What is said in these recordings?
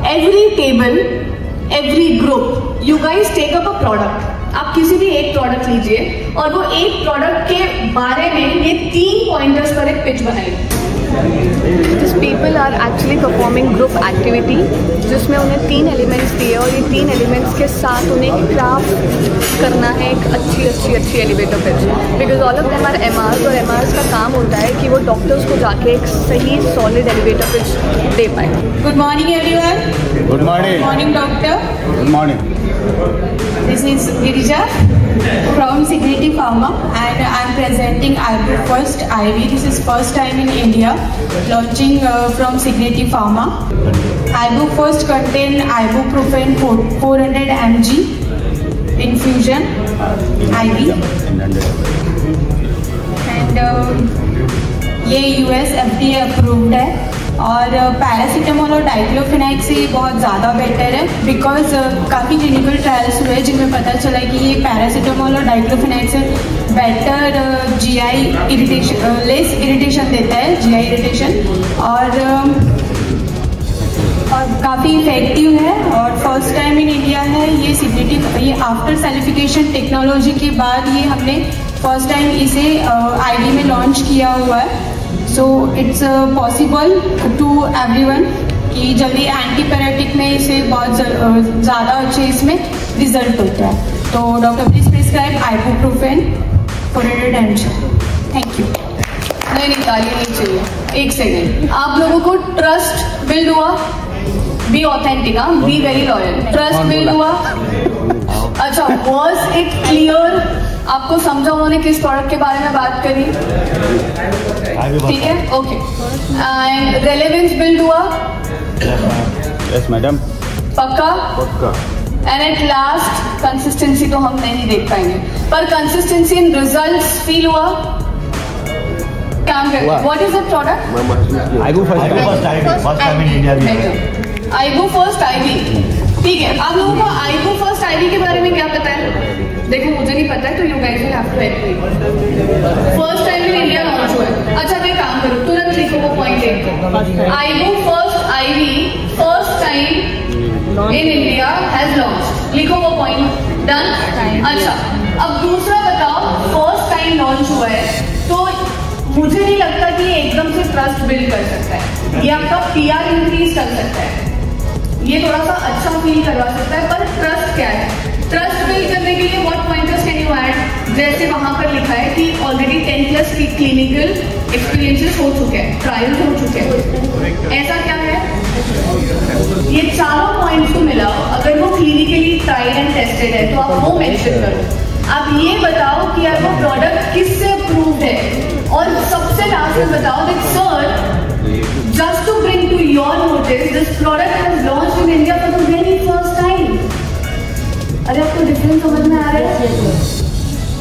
every table, every group, you guys take up a product. आप किसी भी एक प्रोडक्ट लीजिए और वो एक प्रोडक्ट के बारे में ये 3 पॉइंटर्स पर एक पिच बनाइए. These people are actually performing group activity जिसमें उन्हें 3 एलिमेंट्स दिए और ये 3 एलिमेंट्स के साथ उन्हें क्राफ्ट करना है एक अच्छी elevator pitch. Because all of them are MRs और MRs का काम होता है कि वो डॉक्टर्स को जाके एक सही सॉलिड एलिवेटर पिच दे पाए. Good morning everyone. Good morning. Morning doctor. Good morning. This is Girija from Signity Pharma and I am presenting Ibuprofen IV. This is first time in India launching from Signity Pharma. Ibuprofen contain ibuprofen 400 mg infusion IV and ये US FDA approved है और paracetamol और diclofenac से बहुत ज़्यादा better है. Because काफ़ी clinical trials हुए जिनमें पता चला कि ये पैरासीटामोल और डाइक्लोफेनाक से better GI irritation less irritation देता है, GI इरिटेशन, और काफ़ी इफेक्टिव है और फर्स्ट टाइम इन इंडिया है ये सिग्निटी. ये आफ्टर सैलिफिकेशन टेक्नोलॉजी के बाद ये हमने फर्स्ट टाइम इसे IV में लॉन्च किया हुआ है. So it's possible to everyone कि जल्दी एंटीपैरेटिक में इसे बहुत ज़्यादा अच्छे इसमें रिजल्ट होता है. तो doctor please prescribe ibuprofen 400 mg. Thank you. नहीं निकालिए, नहीं चाहिए. एक सेकेंड. आप लोगों को ट्रस्ट बिल्ड हुआ? Be authentic, be very loyal. Trust build हुआ? अच्छा, वॉज इट क्लियर? आपको समझा उन्होंने किस प्रोडक्ट के बारे में बात करी? ठीक है, ओके. एंड रेलेवेंस बिल्ड हुआ? Yes madam. पक्का? पक्का. एंड एट लास्ट कंसिस्टेंसी तो हम नहीं देख पाएंगे, पर कंसिस्टेंसी इन रिजल्ट्स फील हुआ? काम कर. What is the product? Ibuprofen IV. ठीक है, आप लोगों को Ibuprofen IV के बारे में क्या पता है? देखो मुझे नहीं पता है तो you guys will have to help me. First time in India launch हुआ है. अच्छा मैं काम करूँ, तुरंत लिखो वो पॉइंट एक. Ibuprofen IV first time in India has launch. लिखो वो पॉइंट. डन. अच्छा अब दूसरा बताओ, फर्स्ट टाइम लॉन्च हुआ है तो मुझे नहीं लगता कि ये एकदम से ट्रस्ट बिल्ड कर सकता है. ये आपका PR इंक्रीज कर सकता है, ये थोड़ा सा अच्छा फील करवा सकता है, पर ट्रस्ट क्या है? ट्रस्ट बिल्ड करने के लिए what pointers can you add? जैसे वहां पर लिखा है कि ऑलरेडी 10+ क्लिनिकल एक्सपीरियंसेस हो चुके हैं, ट्रायल्स हो चुके हैं. ऐसा क्या है? ये चारों पॉइंट्स को मिलाओ. अगर वो क्लिनिकली ट्राइड एंड टेस्टेड है तो आप वो मेंशन करो. आप ये बताओ कि यार वो प्रोडक्ट किससे अप्रूव्ड है, और सबसे लास्ट में बताओ that sir just to bring to your notice this product has launched in India for the very first time. अरे आपको डिफरेंस समझ में आ रहा है?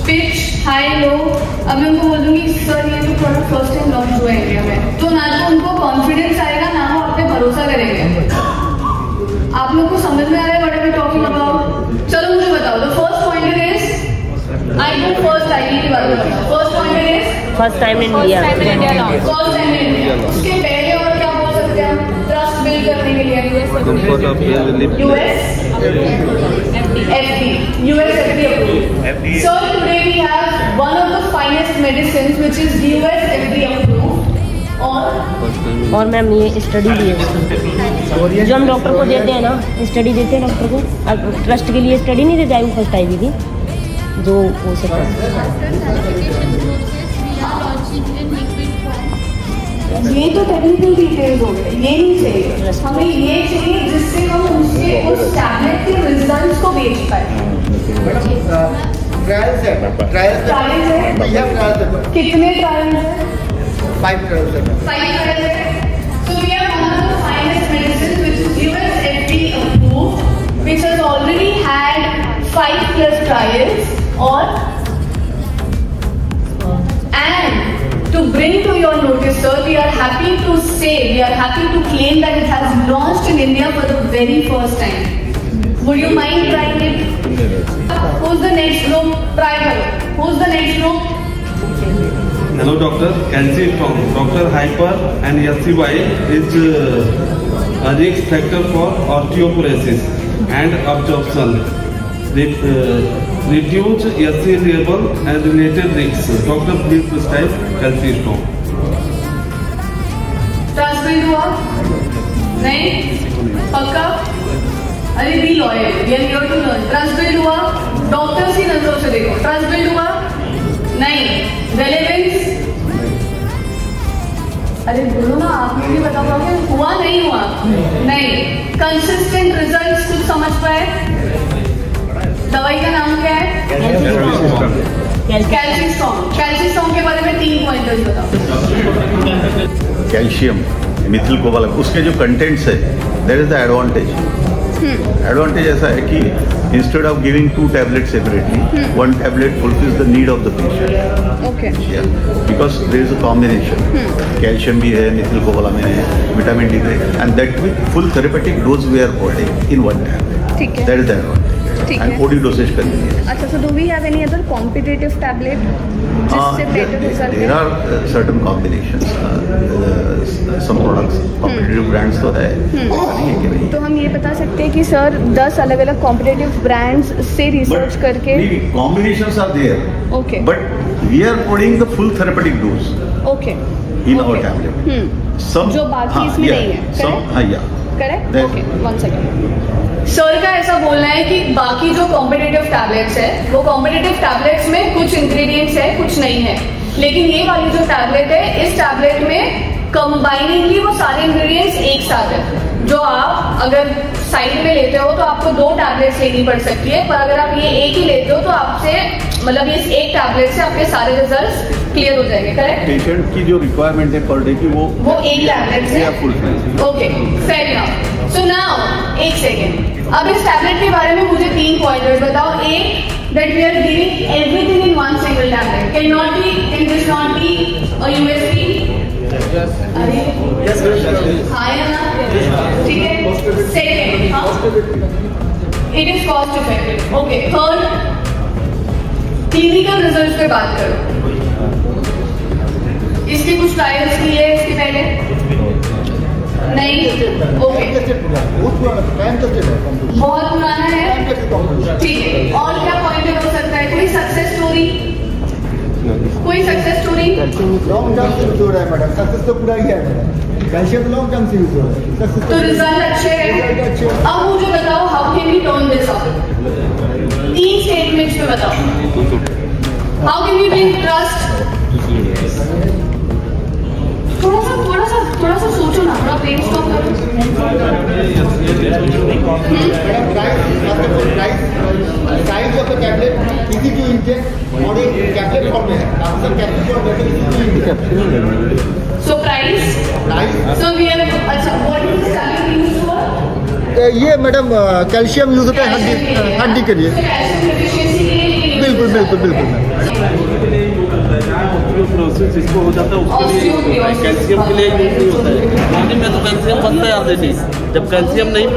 Pitch high low. अब मैं उनको बोल दूंगी सर ये जो प्रोडक्ट फर्स्ट टाइम लॉन्च हुआ है इंडिया में, तो ना तो उनको कॉन्फिडेंस आएगा ना वो आप पे भरोसा करेंगे. आप लोग को समझ में आ रहा है what are we talking about? चलो मुझे बताओ. The first point is Ibuprofen IV की बात बताओ. First point is first time in India. First time in India. उसके पहले और क्या बोल सकते हैं हम ट्रस्ट बिल्ड करने के लिए? US FDA approved. So today we have one of the finest medicines which is US FDA approved. और मैम ये स्टडी भी है जो हम डॉक्टर को देते हैं ना, स्टडी देते हैं डॉक्टर को. ट्रस्ट के लिए स्टडी नहीं देते Ibuprofen IV की जो हो सकता है. ये तो टेक्निकल डिटेल्स हो गए, ये नहीं चाहिए हमें. ये चाहिए जिससे हम उसके उस टैबलेट के रिजल्ट्स को बेच पाए. ट्रायल्स है. कितने ट्रायल्स हैं? 5 ट्रायल्स है. 5 ट्रायल्स है. So we are one of the finest medicines which is US FDA approved, which has already had 5+ trials. And to bring to your notice, sir, we are happy to claim that it has launched in India for the very first time. Would you mind trying it? Who's the next group? Try it. Who's the next group? Hello, doctor. Calci from Dr. Hyper and SCY is risk factor for osteoporosis and absorption, reduce SC level and related risks. Doctor, please prescribe calcium. Transparent हुआ नहीं पक्का? अरे be loyal, we are here to learn. Transparent हुआ, doctors की नजरों से देखो। Transparent हुआ नहीं, रेलेवेंस, अरे बोलो ना, आप मुझे बता पाओगे हुआ नहीं हुआ? नहीं। कंसिस्टेंट रिजल्ट्स कुछ समझ पाए? दवाई का नाम क्या है? कैल्शियम। कैल्शियम के बारे में 3 पॉइंटर्स बताओ। कैल्शियम, मिथिल कोबालम, उसके जो कंटेंट्स है, there is the advantage. Advantage ऐसा है कि instead of giving 2 tablets separately, 1 tablet fulfills the need of the patient. Okay. Yeah, because there is a combination. Calcium भी है, मिथिल कोबालामिन है, विटामिन डी है, and that with full therapeutic dose we are holding in 1 tablet. ठीक है। That is the advantage. ठीक And है। OD dosage convenience. अच्छा, so do we have any other competitive tablet जिससे better result There are certain combinations. Some products, competitive brands तो है। नहीं है कि नहीं? तो हम ये बता सकते हैं कि सर 10 अलग अलग कॉम्पिटेटिव ब्रांड्स से रिसर्च करके combinations are there. Okay. But we are putting the full therapeutic dose okay in our tablet. Some जो बाकी इसमें नहीं है, Some, correct? Then- okay, 1 second. Sir का ऐसा बोलना है कि बाकी जो कॉम्पिटेटिव टैबलेट्स है, वो कॉम्पिटेटिव टैबलेट्स में कुछ इंग्रेडिएंट्स है, कुछ नहीं है, लेकिन ये वाली जो टैबलेट है, इस टैबलेट में कंबाइनिंगली वो सारे इंग्रेडिएंट्स एक साथ है। जो आप अगर साइड में लेते हो तो आपको 2 टैबलेट्स लेनी पड़ सकती है, पर अगर आप ये एक ही लेते हो तो आपसे मतलब इस एक टैबलेट से आपके सारे रिजल्ट्स क्लियर हो जाएंगे, करेक्ट? पेशेंट की जो रिक्वायरमेंट है पर डे की वो एक टैबलेट से full okay, fair enough. So now एक सेकेंड, अब इस टैबलेट के बारे में मुझे 3 पॉइंटर्स बताओ। एक, that we are giving everything in one single tablet. Can this not be a USP? अरे हाँ या ना? ठीक है। Second, it is cost effective. Okay, third, clinical result पे बात करो। इसके कुछ ट्रायल्स किए इसके पहले? नहीं। ओके, बहुत पुराना है, ठीक है। और क्या पॉइंट हो सकता है? कोई सक्सेस स्टोरी? कोई सक्सेस स्टोरी? लॉन्ग टर्म से यूज हो रहा है मैडम, सक्सेस तो पूरा ही है मैडम। कैल्शियम लॉन्ग टर्म से यूज हो रहा है, तो रिजल्ट अच्छे हैं। अब मुझे बताओ, how can we turn this up? 3 statements में बताओ। How can we bring trust? थोड़ा सा सोचो ना, थोड़ा ब्रेनस्टॉर्म करो। Size of the tablet, easy to inject, और एक टैबलेट फॉर्म में है, आपका कैप्सूल फॉर्म में। So price? So we have, अच्छा, what is the tablet used for? ये मैडम कैल्शियम यूज होता है हड्डी के लिए। बिल्कुल बिल्कुल बिल्कुल मैम। ऑस्टियोपोरोसिस इसको हो जाता है, उसके लिए कैल्शियम के लिए यूज नहीं होता है। बॉडी में तो कैल्शियम बनता है ऑलरेडी, जब कैल्शियम नहीं